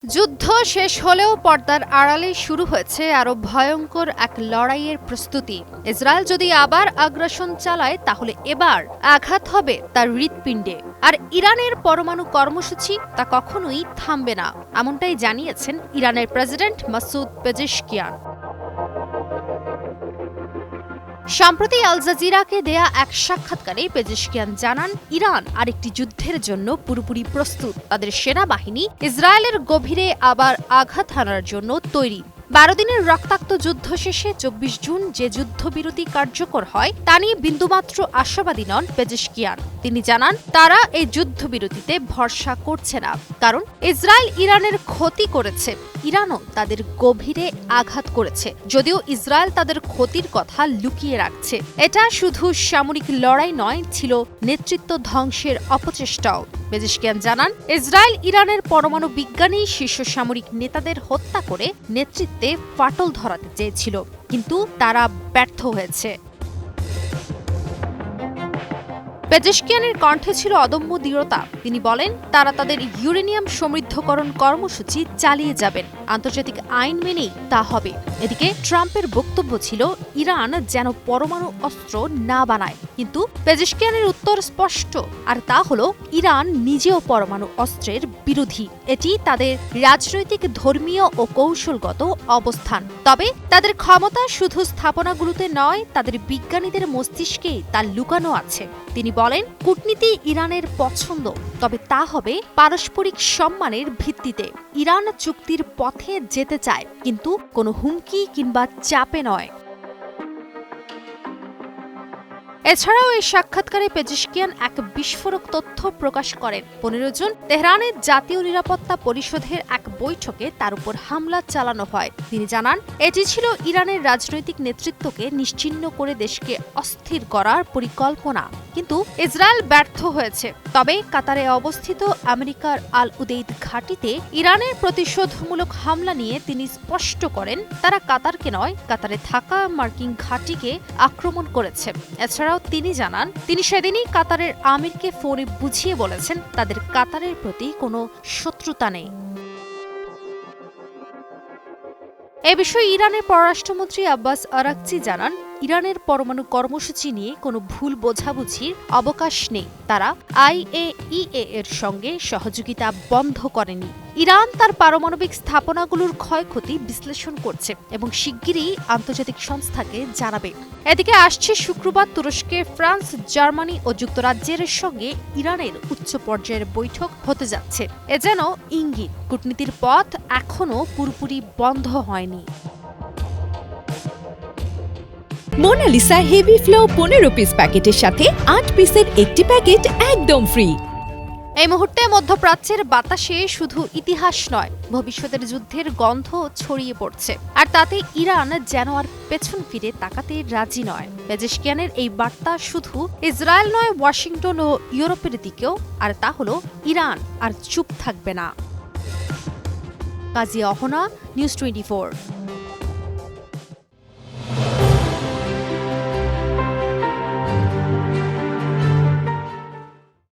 যুদ্ধ শেষ হলেও পর্দার আড়ালে শুরু হয়েছে আরো ভয়ঙ্কর এক লড়াইয়ের প্রস্তুতি। ইসরায়েল যদি আবার আগ্রাসন চালায় তাহলে এবার আঘাত হবে তার হৃৎপিণ্ডে। আর ইরানের পরমাণু কর্মসূচি তা কখনোই থামবে না, এমনটাই জানিয়েছেন ইরানের প্রেসিডেন্ট মাসুদ পেজেশকিয়ান। সম্প্রতি আল জাজিরাকে দেয়া এক সাক্ষাৎকারে পেজেশকিয়ান জানান, ইরান আরেকটি যুদ্ধের জন্য পুরোপুরি প্রস্তুত। তাদের সেনাবাহিনী ইসরায়েলের গভীরে আবার আঘাত হানার জন্য তৈরি। ১২ দিনের রক্তাক্ত যুদ্ধ শেষে ২৪ জুন যে যুদ্ধবিরতি কার্যকর হয় তা নিয়ে বিন্দুমাত্র আশাবাদী নন পেজেশকিয়ান। তিনি জানান, তারা এই যুদ্ধবিরতিতে ভরসা করছে না, কারণ ইসরায়েল ইরানের ক্ষতি করেছে, ইরানও তাদের গভীরে আঘাত করেছে। যদিও ইসরায়েল তাদের ক্ষতির কথা লুকিয়ে রাখছে। এটা শুধু সামরিক লড়াই নয়, ছিল নেতৃত্ব ধ্বংসের অপচেষ্টাও। পেজেশকিয়ান জানান, ইসরায়েল ইরানের পরমাণু বিজ্ঞানী শীর্ষ সামরিক নেতাদের হত্যা করে নেতৃত্বে ফাটল ধরাতে চেয়েছিল, কিন্তু তারা ব্যর্থ হয়েছে। পেজেশকিয়ানের কণ্ঠে ছিল অদম্য দৃঢ়তা। তিনি বলেন, তারা তাদের ইউরেনিয়াম সমৃদ্ধকরণ কর্মসূচি চালিয়ে যাবেন, আন্তর্জাতিক আইন মেনেই তা হবে। এদিকে ট্রাম্পের বক্তব্য ছিল, ইরান যেন পরমাণু অস্ত্র না বানায়। কিন্তু পেজেশকিয়ানের উত্তর স্পষ্ট, আর তা হলো ইরান নিজেও পরমাণু অস্ত্রের বিরোধী। এটি তাদের রাজনৈতিক, ধর্মীয় ও কৌশলগত অবস্থান। তবে তাদের ক্ষমতা শুধু স্থাপনাগুলোতে নয়, তাদের বিজ্ঞানীদের মস্তিষ্কেই তা লুকানো আছে। তিনি বলেন, কূটনীতি ইরানের পছন্দ, তবে তা হবে পারস্পরিক সম্মানের ভিত্তিতে। ইরান চুক্তির পথে যেতে চায়, কিন্তু কোনো হুমকি কিংবা চাপে নয়। এছাড়াও এই সাক্ষাৎকারে পেজেশকিয়ান এক বিস্ফোরক তথ্য প্রকাশ করেন। ১৫ জুন তেহরানের জাতীয় নিরাপত্তা পরিষদের এক বৈঠকে তার উপর হামলা চালানো হয়। তিনি জানান, এটি ছিল ইরানের রাজনৈতিক নেতৃত্বকে নিশ্চিহ্ন করে দেশকে অস্থির করার পরিকল্পনা, কিন্তু ইসরায়েল ব্যর্থ হয়েছে। তবে কাতারে অবস্থিত আমেরিকার আল উদেইদ ঘাঁটিতে ইরানের প্রতিশোধমূলক হামলা নিয়ে তিনি স্পষ্ট করেন, তারা কাতারকে নয়, কাতারে থাকা মার্কিন ঘাঁটিকে আক্রমণ করেছে। এছাড়াও তিনি জানান, তিনি সেদিনই কাতারের আমিরকে ফোনে বুঝিয়ে বলেছেন, তাদের কাতারের প্রতি কোনো শত্রুতা নেই। এ বিষয়ে ইরানের পররাষ্ট্রমন্ত্রী আব্বাস আরাকচি জানান, ইরানের পরমাণু কর্মসূচি নিয়ে কোনো ভুল বোঝাবুঝির অবকাশ নেই। তারা IAEA এর সঙ্গে সহযোগিতা বন্ধ করেনি। ইরান তার পারমাণবিক স্থাপনাগুলোর ক্ষয়ক্ষতি বিশ্লেষণ করছে এবং শিগগিরই আন্তর্জাতিক সংস্থাকে জানাবে। এদিকে আসছে শুক্রবার তুরস্কে ফ্রান্স, জার্মানি ও যুক্তরাজ্যের সঙ্গে ইরানের উচ্চ পর্যায়ের বৈঠক হতে যাচ্ছে। এ যেন ইঙ্গিত, কূটনীতির পথ এখনও পুরোপুরি বন্ধ হয়নি। মোনালিসা হেভি ফ্লো 15 পিস প্যাকেটের সাথে 8 পিসের একটি প্যাকেট একদম ফ্রি। এই মুহূর্তে মধ্যপ্রাচ্যের বাতাসে শুধু ইতিহাস নয়, ভবিষ্যতের যুদ্ধের গন্ধ ছড়িয়ে পড়ছে। আর তাতে ইরান যেন আর পেছন ফিরে তাকাতে রাজি নয়। পেজেশকিয়ানের এই বার্তা শুধু ইসরায়েল নয়, ওয়াশিংটন ও ইউরোপের দিকেও। আর তা হলো, ইরান আর চুপ থাকবে না। কাজী অহনা, নিউজ 24।